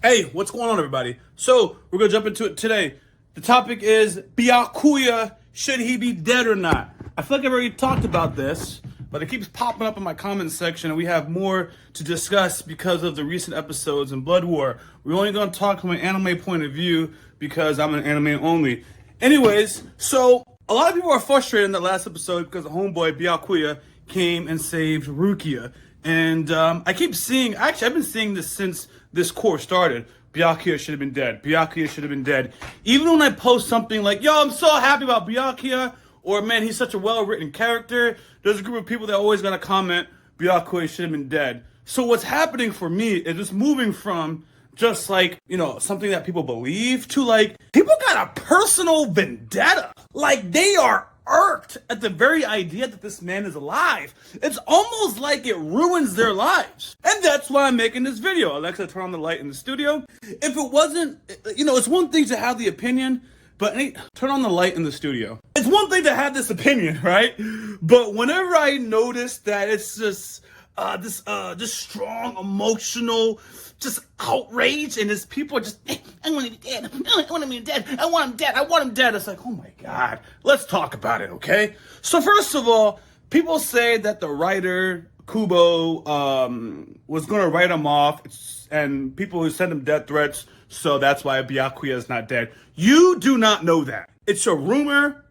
Hey, what's going on, everybody? So, we're going to jump into it today. The topic is Byakuya, should he be dead or not? I feel like I've already talked about this, but it keeps popping up in my comments section, and we have more to discuss because of the recent episodes in Blood War. We're only going to talk from an anime point of view because I'm an anime only. Anyways, so a lot of people are frustrated in the last episode because the homeboy Byakuya came and saved Rukia. And I keep seeing, actually, I've been seeing this since this course started. Byakuya should have been dead. Byakuya should have been dead. Even when I post something like, yo, I'm so happy about Byakuya, or man, he's such a well-written character, there's a group of people that always gonna comment, Byakuya should have been dead. So what's happening for me is just moving from just like, you know, something that people believe to like, people got a personal vendetta. Like they are irked at the very idea that this man is alive. It's almost like it ruins their lives. And that's why I'm making this video. Alexa, turn on the light in the studio. If it wasn't, you know, it's one thing to have the opinion, but hey, turn on the light in the studio. It's one thing to have this opinion, right? But whenever I notice that it's just this strong emotional just outrage, and it's people are just, I want him to be dead, I want him to be dead, I want him dead, I want him dead. It's like, oh my God, let's talk about it, okay? So first of all, people say that the writer, Kubo, was going to write him off, and people who send him death threats, so that's why Byakuya is not dead. You do not know that. It's a rumor,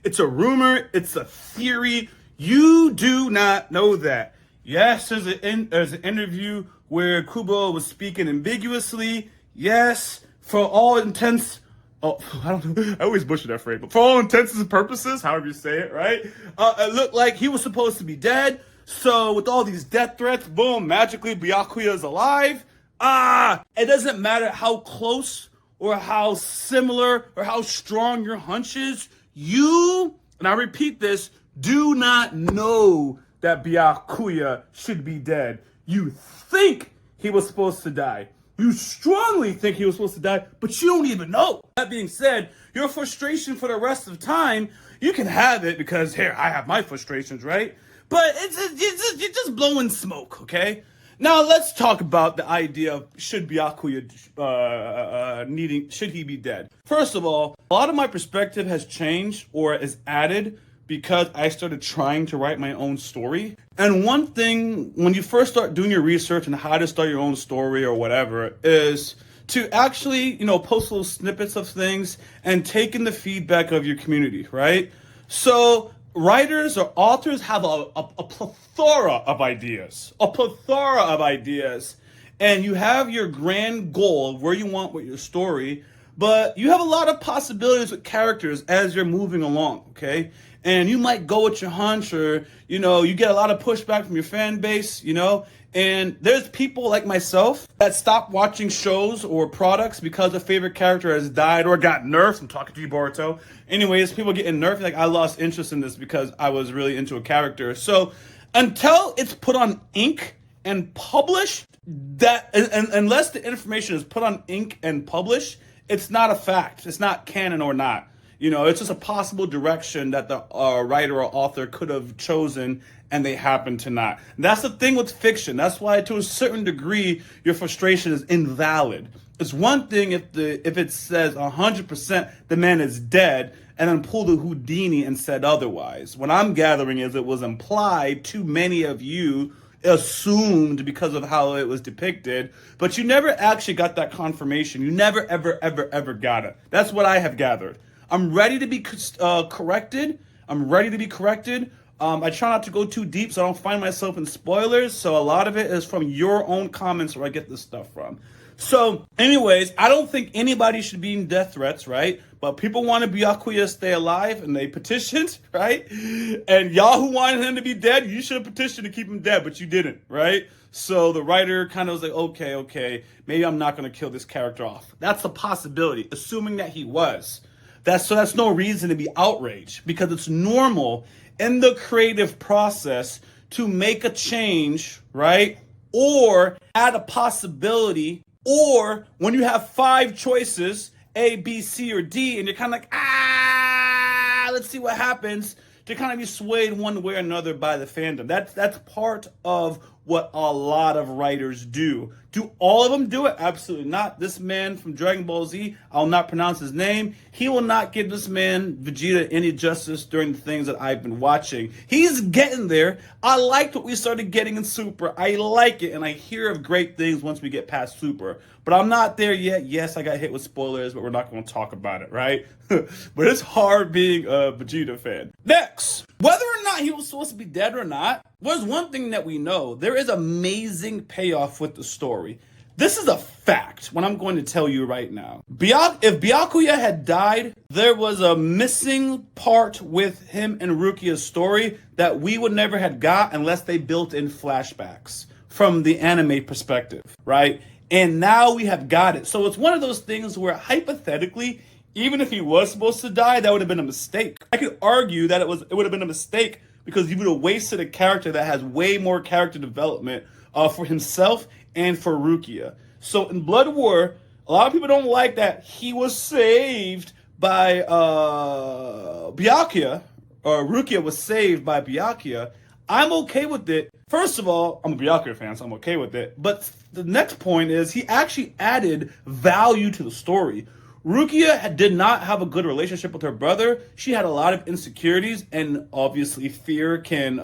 it's a theory. You do not know that. Yes, there's an interview where Kubo was speaking ambiguously. Yes, for all intents, I always butcher that phrase, but for all intents and purposes, however you say it, right? It looked like he was supposed to be dead. So with all these death threats, boom, magically Byakuya is alive. It doesn't matter how close or how similar or how strong your hunch is. You, and I repeat this, do not know that Byakuya should be dead. You think he was supposed to die. You strongly think he was supposed to die, but you don't even know. That being said, your frustration for the rest of time, you can have it because here, I have my frustrations, right? But you're just blowing smoke, okay? Now let's talk about the idea of should Byakuya should he be dead? First of all, a lot of my perspective has changed or is added because I started trying to write my own story. And one thing, when you first start doing your research on how to start your own story or whatever, is to actually, you know, post little snippets of things and take in the feedback of your community, right? So writers or authors have a plethora of ideas, and you have your grand goal of where you want with your story, but you have a lot of possibilities with characters as you're moving along, okay? And you might go with your hunch, or, you know, you get a lot of pushback from your fan base, you know? And there's people like myself that stop watching shows or products because a favorite character has died or got nerfed. I'm talking to you, Boruto. Anyways, people getting nerfed, like I lost interest in this because I was really into a character. So until it's put on ink and published, that unless the information is put on ink and published, it's not a fact. It's not canon or not. You know, it's just a possible direction that the writer or author could have chosen, and they happen to not. That's the thing with fiction. That's why, to a certain degree, your frustration is invalid. It's one thing if it says 100% the man is dead, and then pulled a Houdini and said otherwise. What I'm gathering is it was implied to many of you, assumed because of how it was depicted, but you never actually got that confirmation. You never, ever got it. That's what I have gathered. I'm ready to be corrected. I try not to go too deep so I don't find myself in spoilers. So a lot of it is from your own comments where I get this stuff from. So anyways, I don't think anybody should be in death threats, right? But people wanted Byakuya to stay alive and they petitioned, right? And y'all who wanted him to be dead, you should have petitioned to keep him dead, but you didn't, right? So the writer kind of was like, okay, maybe I'm not going to kill this character off. That's a possibility, assuming that he was. That's no reason to be outraged, because it's normal in the creative process to make a change, right? Or add a possibility, or when you have 5 choices, A, B, C, or D, and you're kind of like, let's see what happens, to kind of be swayed one way or another by the fandom. That's part of what a lot of writers do. Do all of them do it? Absolutely not. This man from Dragon Ball Z, I'll not pronounce his name. He will not give this man, Vegeta, any justice during the things that I've been watching. He's getting there. I liked what we started getting in Super. I like it, and I hear of great things once we get past Super. But I'm not there yet. Yes, I got hit with spoilers, but we're not going to talk about it, right? But it's hard being a Vegeta fan. Next, whether or not he was supposed to be dead or not, there's one thing that we know. There is amazing payoff with the story. This is a fact, what I'm going to tell you right now. If Byakuya had died, there was a missing part with him and Rukia's story that we would never have got unless they built in flashbacks from the anime perspective, right? And now we have got it. So it's one of those things where hypothetically, even if he was supposed to die, that would have been a mistake. I could argue that it would have been a mistake because you would have wasted a character that has way more character development for himself and for Rukia. So in Blood War, a lot of people don't like that he was saved by Byakuya, or Rukia was saved by Byakuya. I'm okay with it. First of all, I'm a Byakuya fan, so I'm okay with it. But the next point is he actually added value to the story. Rukia did not have a good relationship with her brother. She had a lot of insecurities, and obviously fear can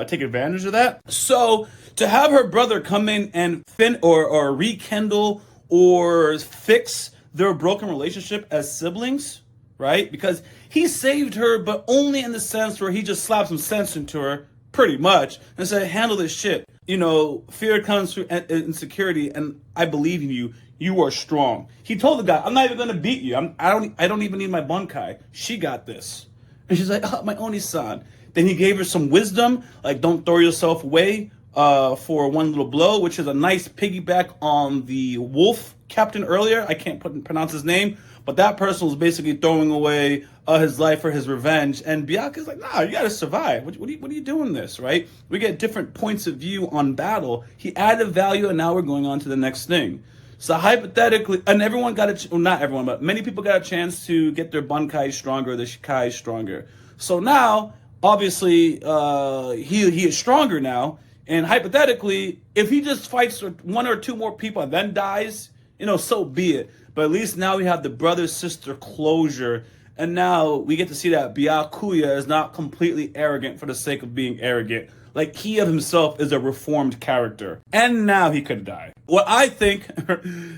take advantage of that. So to have her brother come in and rekindle or fix their broken relationship as siblings, right? Because he saved her, but only in the sense where he just slapped some sense into her, pretty much, and said, handle this shit. You know, fear comes through insecurity, and I believe in you. You are strong. He told the guy, I'm not even gonna beat you. I don't even need my bunkai. She got this. And she's like, oh, my Oni-san. Then he gave her some wisdom, like don't throw yourself away for one little blow, which is a nice piggyback on the wolf captain earlier. I can't pronounce his name, but that person was basically throwing away his life for his revenge. And Byakuya's like, nah, you gotta survive. What are you doing this, right? We get different points of view on battle. He added value, and now we're going on to the next thing. So hypothetically, and everyone got not everyone, but many people got a chance to get their bunkai stronger, their shikai stronger. So now, obviously, he is stronger now. And hypothetically, if he just fights one or two more people and then dies, so be it. But at least now we have the brother-sister closure. And now we get to see that Byakuya is not completely arrogant for the sake of being arrogant. Like, he of himself is a reformed character. And now he could die. What I think,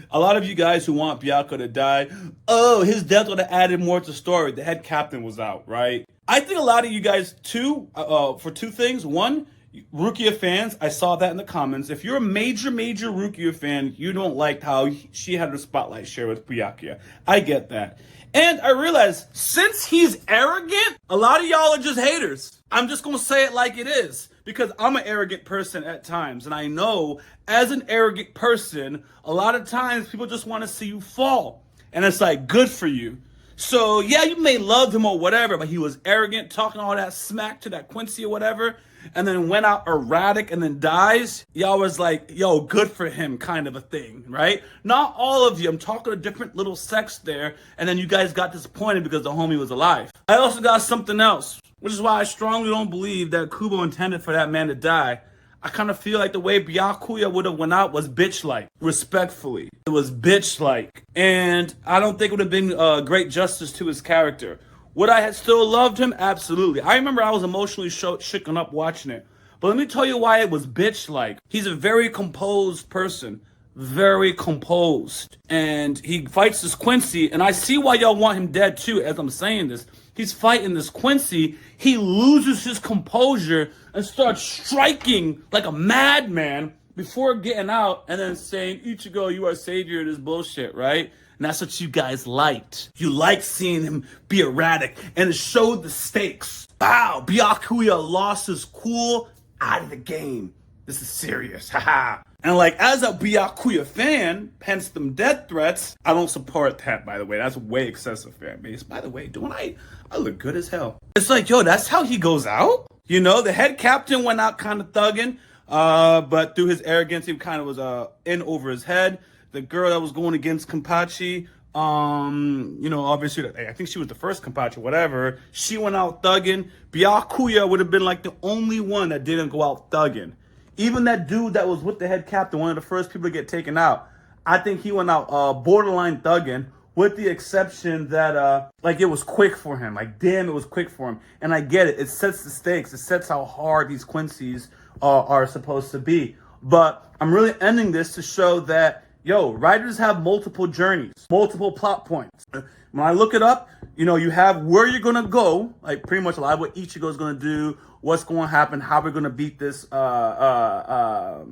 a lot of you guys who want Byakuya to die, oh, his death would have added more to the story. The head captain was out, right? I think a lot of you guys, too, for two things. One, Rukia fans, I saw that in the comments. If you're a major Rukia fan, you don't like how she had her spotlight share with Byakuya. I get that. And I realized, since he's arrogant, a lot of y'all are just haters. I'm just going to say it like it is. Because I'm an arrogant person at times. And I know, as an arrogant person, a lot of times people just want to see you fall. And it's like, good for you. So, yeah, you may love him or whatever, but he was arrogant, talking all that smack to that Quincy or whatever, and then went out erratic and then dies. Y'all was like, yo, good for him kind of a thing, right? Not all of you. I'm talking a different little sects there, and then you guys got disappointed because the homie was alive. I also got something else, which is why I strongly don't believe that Kubo intended for that man to die. I kind of feel like the way Byakuya would have went out was bitch-like, respectfully. It was bitch-like. And I don't think it would have been great justice to his character. Would I have still loved him? Absolutely. I remember I was emotionally shooken up watching it. But let me tell you why it was bitch-like. He's a very composed person. Very composed. And he fights this Quincy, and I see why y'all want him dead too, as I'm saying this. He's fighting this Quincy. He loses his composure and starts striking like a madman before getting out and then saying, Ichigo, you are savior of this bullshit, right? And that's what you guys liked. You liked seeing him be erratic, and it showed the stakes. Wow, Byakuya lost his cool, out of the game. This is serious, haha. And like, as a Byakuya fan, hence them death threats, I don't support that, by the way. That's way excessive fan base. By the way, don't I look good as hell. It's like, yo, that's how he goes out? The head captain went out kind of thugging, but through his arrogance, he kind of was in over his head. The girl that was going against Kenpachi, obviously, I think she was the first Kenpachi, whatever. She went out thugging. Byakuya would have been like the only one that didn't go out thugging. Even that dude that was with the head captain, one of the first people to get taken out, I think he went out borderline thugging, with the exception that like it was quick for him. Like, damn, it was quick for him. And I get it. It sets the stakes. It sets how hard these Quincy's are supposed to be. But I'm really ending this to show that, yo, writers have multiple journeys, multiple plot points. When I look it up, you know, you have where you're going to go, like pretty much a lot of what Ichigo's going to do, what's going to happen, how we're going to beat this, the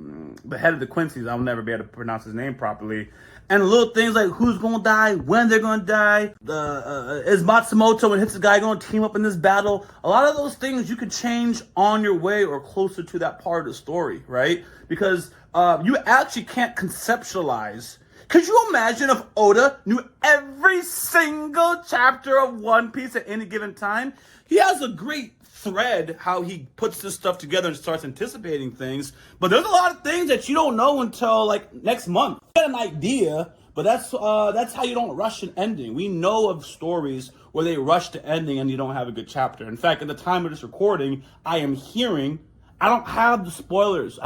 head of the Quincy's. I'll never be able to pronounce his name properly. And little things like who's going to die, when they're going to die, is Matsumoto and Hitsugai going to team up in this battle? A lot of those things you can change on your way or closer to that part of the story, right? Because you actually can't conceptualize. Could you imagine if Oda knew every single chapter of One Piece at any given time? He has a great thread how he puts this stuff together and starts anticipating things, but there's a lot of things that you don't know until like next month. You get an idea, but that's how you don't rush an ending. We know of stories where they rush the ending and you don't have a good chapter. In fact, at the time of this recording, I don't have the spoilers,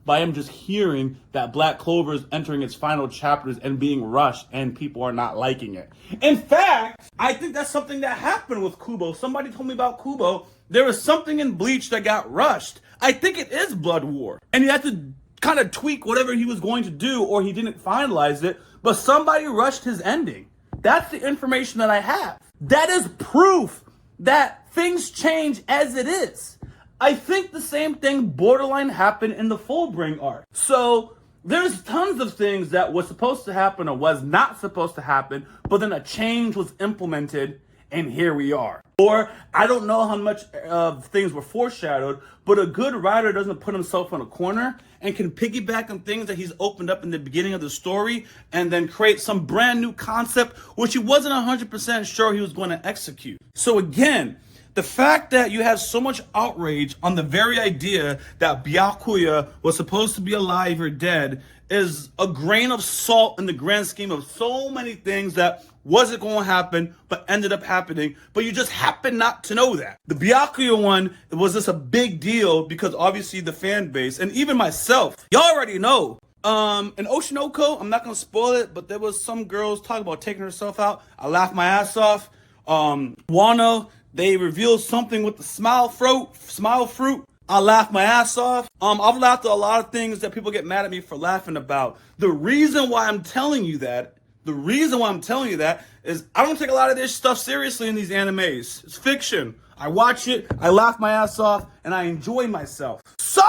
but I am just hearing that Black Clover is entering its final chapters and being rushed, and people are not liking it. In fact, I think that's something that happened with Kubo. Somebody told me about Kubo. There was something in Bleach that got rushed. I think it is Blood War. And you have to kind of tweak whatever he was going to do, or he didn't finalize it, but somebody rushed his ending. That's the information that I have. That is proof that things change as it is. I think the same thing borderline happened in the Fullbring arc. So there's tons of things that was supposed to happen or was not supposed to happen, but then a change was implemented and here we are. Or I don't know how much of things were foreshadowed, but a good writer doesn't put himself in a corner and can piggyback on things that he's opened up in the beginning of the story and then create some brand new concept which he wasn't 100% sure he was going to execute. So again, the fact that you have so much outrage on the very idea that Byakuya was supposed to be alive or dead is a grain of salt in the grand scheme of so many things that wasn't going to happen but ended up happening, but you just happen not to know that. The Byakuya one was just a big deal because obviously the fan base, and even myself, y'all already know. In Oshinoko, I'm not going to spoil it, but there was some girls talking about taking herself out. I laughed my ass off. Wano, they revealed something with the smile fruit. I laughed my ass off. I've laughed at a lot of things that people get mad at me for laughing about. The reason why I'm telling you that is I don't take a lot of this stuff seriously in these animes. It's fiction. I watch it, I laugh my ass off, and I enjoy myself. So,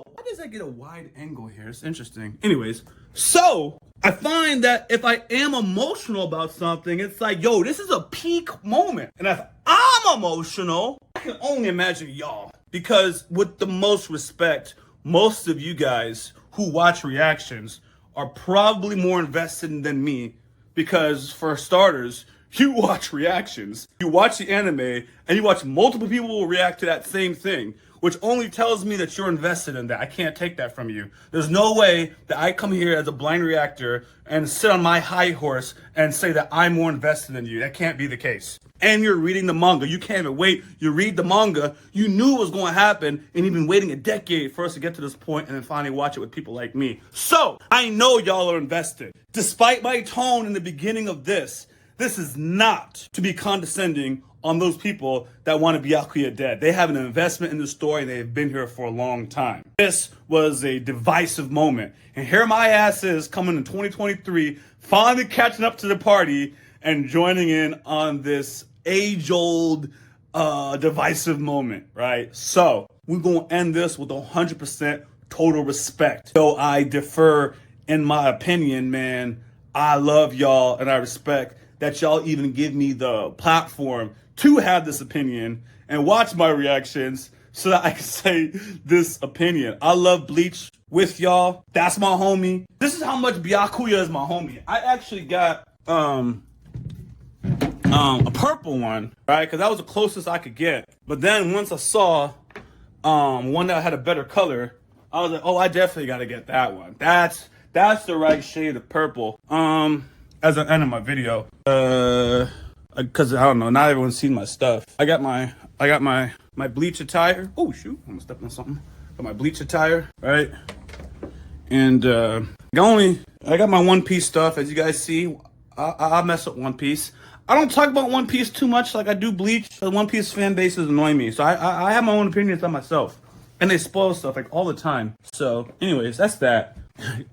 why does that get a wide angle here? It's interesting. Anyways, so I find that if I am emotional about something, it's like, yo, this is a peak moment. And if I'm emotional, I can only imagine y'all. Because with the most respect, most of you guys who watch reactions are probably more invested than me. Because for starters, you watch reactions, you watch the anime, and you watch multiple people react to that same thing, which only tells me that you're invested in that. I can't take that from you. There's no way that I come here as a blind reactor and sit on my high horse and say that I'm more invested than you. That can't be the case. And you're reading the manga. You can't even wait. You read the manga. You knew it was going to happen, and you've been waiting a decade for us to get to this point and then finally watch it with people like me. So I know y'all are invested. Despite my tone in the beginning of this is not to be condescending on those people that want to Byakuya dead. They have an investment in the story and they've been here for a long time. This was a divisive moment. And here my ass is coming in 2023, finally catching up to the party and joining in on this age-old divisive moment, right? So we're going to end this with 100% total respect. Though I defer in my opinion, man, I love y'all and I respect that y'all even give me the platform to have this opinion and watch my reactions so that I can say this opinion. I love Bleach with y'all. That's my homie. This is how much Byakuya is my homie. I actually got a purple one, right? Because that was the closest I could get. But then once I saw one that had a better color, I was like, oh, I definitely got to get that one. That's the right shade of purple. As I end of my video, I because I don't know, not everyone's seen my stuff. I got my bleach attire. Oh shoot, I'm gonna step on something. Got my bleach attire, right? And I got my One Piece stuff, as you guys see. I mess with One Piece. I don't talk about One Piece too much like I do Bleach. The One Piece fan bases annoy me, so I have my own opinions on myself, and they spoil stuff like all the time. So, anyways, that's that.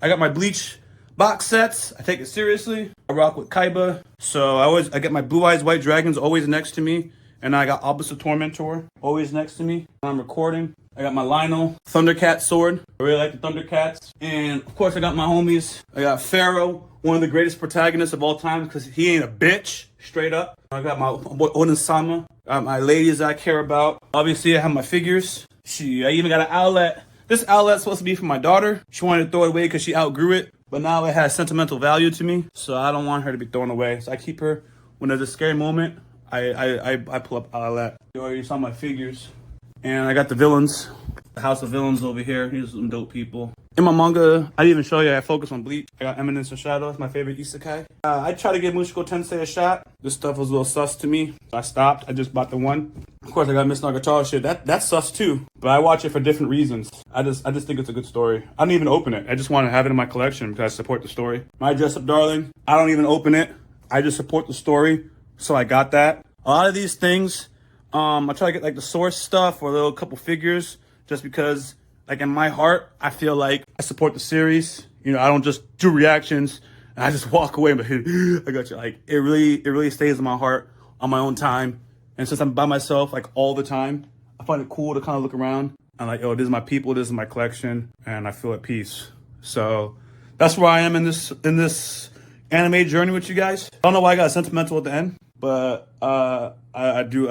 I got my Bleach box sets. I take it seriously. I rock with Kaiba, so I get my Blue Eyes White Dragons always next to me, and I got Obelisk Tormentor always next to me when I'm recording. I got my Lionel Thundercat sword. I really like the Thundercats. And of course I got my homies. I got Pharaoh, one of the greatest protagonists of all time because he ain't a bitch, straight up. I got my boy Oden-sama. I got my ladies I care about. Obviously I have my figures. I even got an outlet. This outlet's supposed to be for my daughter. She wanted to throw it away because she outgrew it. But now it has sentimental value to me. So I don't want her to be thrown away. So I keep her when there's a scary moment. I pull up outlet. You already saw my figures. And I got the villains, the House of Villains over here. Here's some dope people. In my manga, I didn't even show you, I focus on Bleach. I got Eminence of Shadow, it's my favorite isekai. I tried to give Mushoku Tensei a shot. This stuff was a little sus to me, so I stopped. I just bought the one. Of course, I got Miss Nagatoro shit. That's sus too, but I watch it for different reasons. I just think it's a good story. I didn't even open it. I just want to have it in my collection because I support the story. My Dress Up Darling, I don't even open it. I just support the story, so I got that. A lot of these things, I try to get like the source stuff or a little couple figures just because like in my heart, I feel like I support the series. You know, I don't just do reactions and I just walk away, but I got you. Like it really stays in my heart on my own time. And since I'm by myself like all the time, I find it cool to kind of look around and like, oh, this is my people, this is my collection, and I feel at peace. So that's where I am in this anime journey with you guys. I don't know why I got sentimental at the end. But I do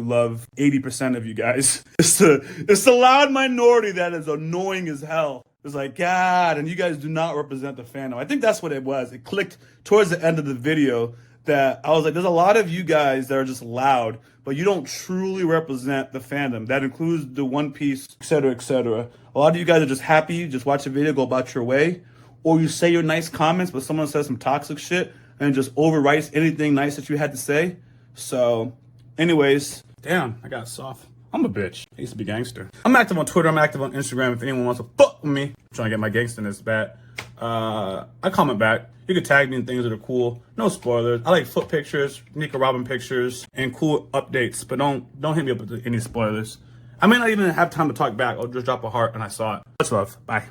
love 80% of you guys. It's the loud minority that is annoying as hell. It's like, God, and you guys do not represent the fandom. I think that's what it was. It clicked towards the end of the video that I was like, there's a lot of you guys that are just loud, but you don't truly represent the fandom. That includes the One Piece, etc., etc. A lot of you guys are just happy, just watch the video, go about your way, or you say your nice comments, but someone says some toxic shit and just overwrites anything nice that you had to say. So, anyways, damn, I got soft. I'm a bitch. I used to be gangster. I'm active on Twitter. I'm active on Instagram. If anyone wants to fuck with me, I'm trying to get my gangsterness back. I comment back. You can tag me in things that are cool. No spoilers. I like foot pictures, Nico Robin pictures, and cool updates. But don't hit me up with any spoilers. I may not even have time to talk back. I'll just drop a heart and I saw it. Much love. Bye.